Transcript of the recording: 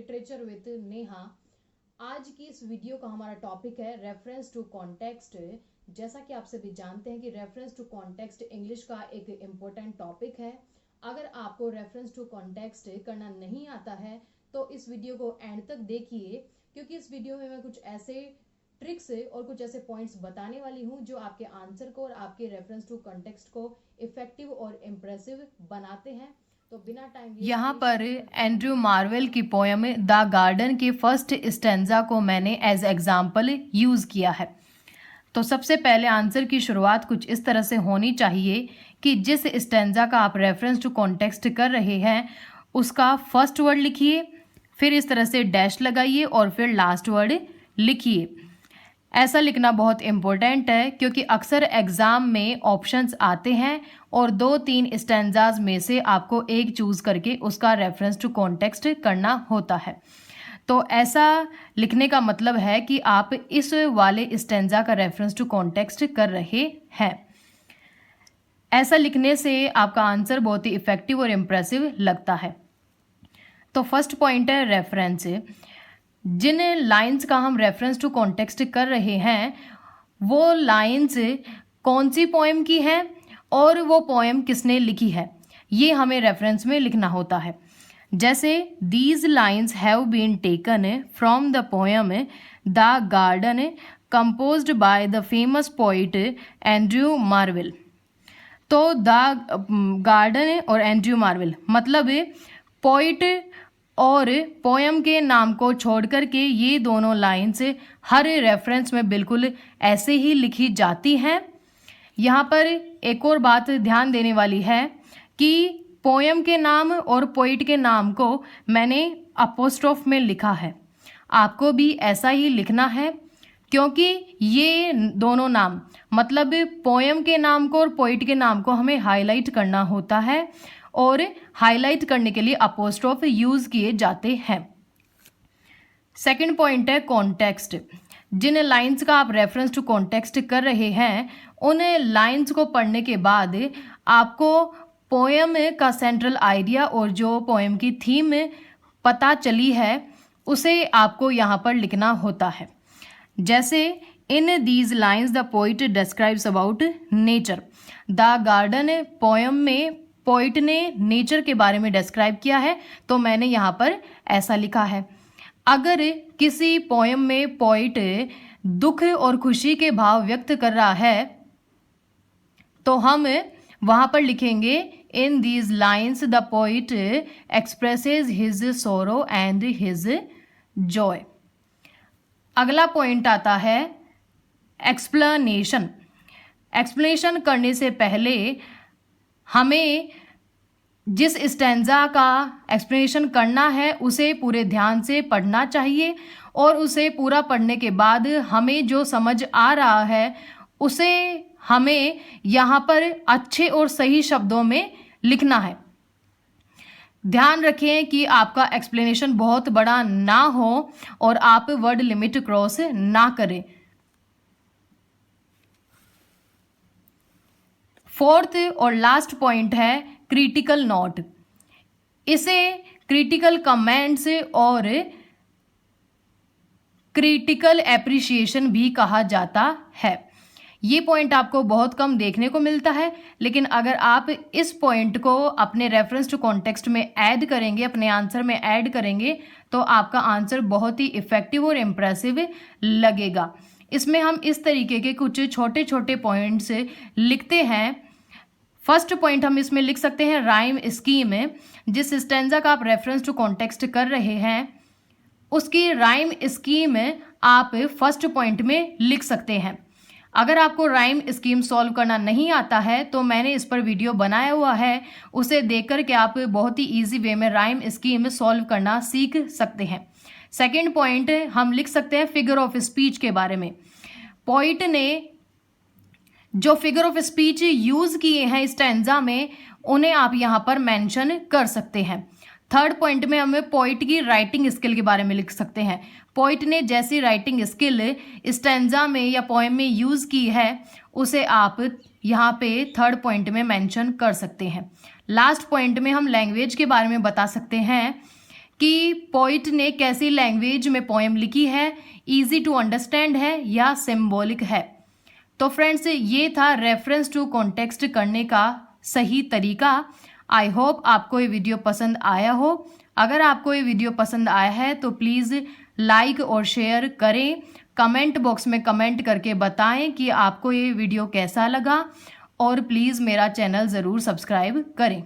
Literature with Neha. आज की इस वीडियो का हमारा टॉपिक है रेफरेंस टू कॉन्टेक्स्ट। जैसा कि आप सभी जानते हैं कि रेफरेंस टू कॉन्टेक्स्ट इंग्लिश का एक इम्पोर्टेंट टॉपिक है। अगर आपको रेफरेंस टू कॉन्टेक्स्ट करना नहीं आता है तो इस वीडियो को एंड तक देखिए, क्योंकि इस वीडियो में मैं कुछ ऐसे ट्रिक्स और कुछ ऐसे पॉइंट्स बताने वाली हूँ जो आपके आंसर को और आपके रेफरेंस टू कॉन्टेक्स्ट को इफेक्टिव और इम्प्रेसिव बनाते हैं। तो बिना टाइम यहाँ पर एंड्रयू मार्वेल की पोयम द गार्डन के फर्स्ट स्टेंजा को मैंने एज एग्जाम्पल यूज़ किया है। तो सबसे पहले आंसर की शुरुआत कुछ इस तरह से होनी चाहिए कि जिस स्टेंजा का आप रेफरेंस टू कॉन्टेक्स्ट कर रहे हैं उसका फर्स्ट वर्ड लिखिए, फिर इस तरह से डैश लगाइए और फिर लास्ट वर्ड लिखिए। ऐसा लिखना बहुत इम्पोर्टेंट है क्योंकि अक्सर एग्ज़ाम में ऑप्शंस आते हैं और 2-3 स्टैंजाज में से आपको एक चूज़ करके उसका रेफरेंस टू कॉन्टेक्स्ट करना होता है। तो ऐसा लिखने का मतलब है कि आप इस वाले स्टैंजा का रेफरेंस टू कॉन्टेक्स्ट कर रहे हैं। ऐसा लिखने से आपका आंसर बहुत ही इफेक्टिव और इम्प्रेसिव लगता है। तो फर्स्ट पॉइंट है रेफरेंस। जिन लाइंस का हम रेफरेंस टू कॉन्टेक्स्ट कर रहे हैं वो लाइंस कौन सी पोएम की है और वो पोएम किसने लिखी है, ये हमें रेफरेंस में लिखना होता है। जैसे these lines have been taken from the poem The Garden composed by the famous poet Andrew Marvell. तो द गार्डन और एंड्रयू मार्वेल मतलब पोइट और पोएम के नाम को छोड़ करके ये दोनों लाइन्स हर रेफरेंस में बिल्कुल ऐसे ही लिखी जाती हैं। यहाँ पर एक और बात ध्यान देने वाली है कि पोएम के नाम और पोइट के नाम को मैंने अपोस्ट्रोफ में लिखा है, आपको भी ऐसा ही लिखना है क्योंकि ये दोनों नाम मतलब पोएम के नाम को और पोइट के नाम को हमें हाईलाइट करना होता है और हाईलाइट करने के लिए अपोस्ट्रोफ यूज किए जाते हैं। सेकंड पॉइंट है कॉन्टेक्स्ट। जिन लाइंस का आप रेफरेंस टू कॉन्टेक्स्ट कर रहे हैं उन लाइंस को पढ़ने के बाद आपको पोएम का सेंट्रल आइडिया और जो पोएम की थीम पता चली है उसे आपको यहाँ पर लिखना होता है। जैसे in these lines the poet describes about nature. The garden poem में पोइट ने नेचर के बारे में डिस्क्राइब किया है तो मैंने यहाँ पर ऐसा लिखा है। अगर किसी पोएम में पोइट दुख और खुशी के भाव व्यक्त कर रहा है तो हम वहाँ पर लिखेंगे in these lines the poet expresses his sorrow and his Joy. अगला पॉइंट आता है एक्सप्लेनेशन। एक्सप्लेनेशन करने से पहले हमें जिस स्टैंजा का एक्सप्लेनेशन करना है उसे पूरे ध्यान से पढ़ना चाहिए और उसे पूरा पढ़ने के बाद हमें जो समझ आ रहा है उसे हमें यहाँ पर अच्छे और सही शब्दों में लिखना है। ध्यान रखें कि आपका एक्सप्लेनेशन बहुत बड़ा ना हो और आप वर्ड लिमिट क्रॉस ना करें। फोर्थ और लास्ट पॉइंट है क्रिटिकल नोट। इसे क्रिटिकल कमेंट्स और क्रिटिकल एप्रिसिएशन भी कहा जाता है। ये पॉइंट आपको बहुत कम देखने को मिलता है, लेकिन अगर आप इस पॉइंट को अपने रेफरेंस टू कॉन्टेक्स्ट में ऐड करेंगे, अपने आंसर में ऐड करेंगे तो आपका आंसर बहुत ही इफेक्टिव और इम्प्रेसिव लगेगा। इसमें हम इस तरीके के कुछ छोटे छोटे पॉइंट्स लिखते हैं। फर्स्ट पॉइंट हम इसमें लिख सकते हैं राइम स्कीम। जिस स्टैंजा का आप रेफरेंस टू कॉन्टेक्स्ट कर रहे हैं उसकी राइम स्कीम आप फर्स्ट पॉइंट में लिख सकते हैं। अगर आपको राइम स्कीम सॉल्व करना नहीं आता है तो मैंने इस पर वीडियो बनाया हुआ है, उसे देखकर के आप बहुत ही इजी वे में राइम स्कीम सॉल्व करना सीख सकते हैं। सेकंड पॉइंट हम लिख सकते हैं फिगर ऑफ स्पीच के बारे में। पोइट ने जो फिगर ऑफ स्पीच यूज किए हैं स्टैंजा में उन्हें आप यहाँ पर मेंशन कर सकते हैं। थर्ड पॉइंट में हमें पोइट की राइटिंग स्किल के बारे में लिख सकते हैं। पोइट ने जैसी राइटिंग स्किल स्टैंजा में या पोएम में यूज की है उसे आप यहाँ पे थर्ड पॉइंट में मेंशन कर सकते हैं। लास्ट पॉइंट में हम लैंग्वेज के बारे में बता सकते हैं कि पोइट ने कैसी लैंग्वेज में पोएम लिखी है, इजी टू अंडरस्टैंड है या सिंबॉलिक है। तो फ्रेंड्स, ये था रेफरेंस टू कॉन्टेक्स्ट करने का सही तरीका। आई होप आपको ये वीडियो पसंद आया हो। अगर आपको ये वीडियो पसंद आया है तो प्लीज़ लाइक और शेयर करें। कमेंट बॉक्स में कमेंट करके बताएं कि आपको ये वीडियो कैसा लगा और प्लीज़ मेरा चैनल ज़रूर सब्सक्राइब करें।